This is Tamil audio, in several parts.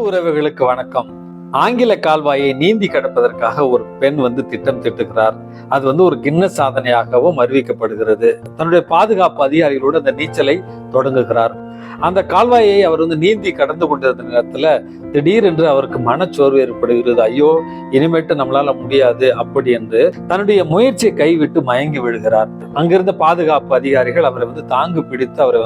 உறவுகளுக்கு வணக்கம். ஆங்கில கால்வாயை நீந்தி கடப்பதற்காக ஒரு பெண் திட்டம் திட்டுகிறார். அது ஒரு கின்னஸ் சாதனையாகவும் அறிவிக்கப்படுகிறது. தன்னுடைய பாதுகாப்பு அதிகாரிகளோடு அந்த நீச்சலை தொடங்குகிறார். அந்த கால்வாயை அவர் நீந்தி கடந்து கொண்டிருந்த நேரத்துல திடீரென்று அவருக்கு மனச்சோர்வு ஏற்படுகிறது. ஐயோ, இனிமேட்டு நம்மளால முடியாது அப்படி என்று தன்னுடைய முயற்சியை கைவிட்டு மயங்கி விழுகிறார். அங்கிருந்த பாதுகாப்பு அதிகாரிகள் அவரை தாங்கு பிடித்து அவரை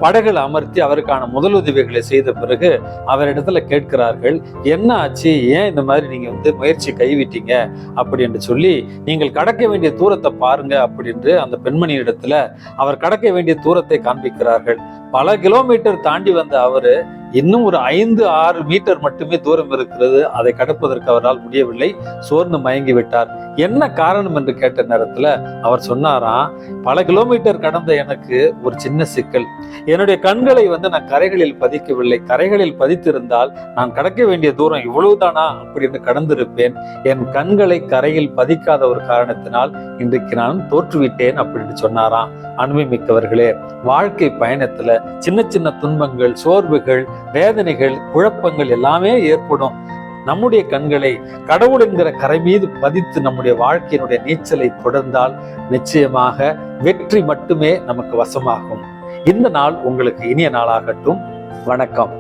படகுல அமர்த்தி அவருக்கான முதலுதவிகளை செய்த பிறகு அவரிடத்துல கேட்கிறார்கள், என்ன ஆச்சு, ஏன் இந்த மாதிரி நீங்க முயற்சி கைவிட்டீங்க அப்படி என்று சொல்லி, நீங்கள் கடக்க வேண்டிய தூரத்தை பாருங்க அப்படி என்று அந்த பெண்மணி இடத்துல அவர் கடக்க வேண்டிய தூரத்தை காண்பிக்கிறார்கள். பல கிலோமீட்டர் தாண்டி வந்த அவரு இன்னும் ஒரு 5-6 மீட்டர் மட்டுமே தூரம் இருக்கிறது. அதை கடப்பதற்கு அவரால் முடியவில்லை. சோர்ந்து மயங்கி விட்டார். என்ன காரணம் என்று கேட்ட நேரத்துல அவர் சொன்னாராம், பல கிலோமீட்டர் கடந்த எனக்கு ஒரு சின்ன சிக்கல். என்னுடைய கண்களை நான் கரைகளில் பதிக்கவில்லை. கரைகளில் பதித்திருந்தால் நான் கடக்க வேண்டிய தூரம் இவ்வளவுதானா அப்படின்னு கடந்திருப்பேன். என் கண்களை கரையில் பதிக்காத ஒரு காரணத்தினால் இன்றைக்கு நான் தோற்றுவிட்டேன் அப்படின்னு சொன்னாராம். அன்பு மிக்கவர்களே, வாழ்க்கை பயணத்துல சின்ன சின்ன துன்பங்கள், சோர்வுகள், வேதனைகள், குழப்பங்கள் எல்லாமே ஏற்படும். நம்முடைய கண்களை கடவுள் என்கிற கரை மீது பதித்து நம்முடைய வாழ்க்கையினுடைய நீச்சலை தொடர்ந்தால் நிச்சயமாக வெற்றி மட்டுமே நமக்கு வசமாகும். இந்த நாள் உங்களுக்கு இனிய நாளாகட்டும். வணக்கம்.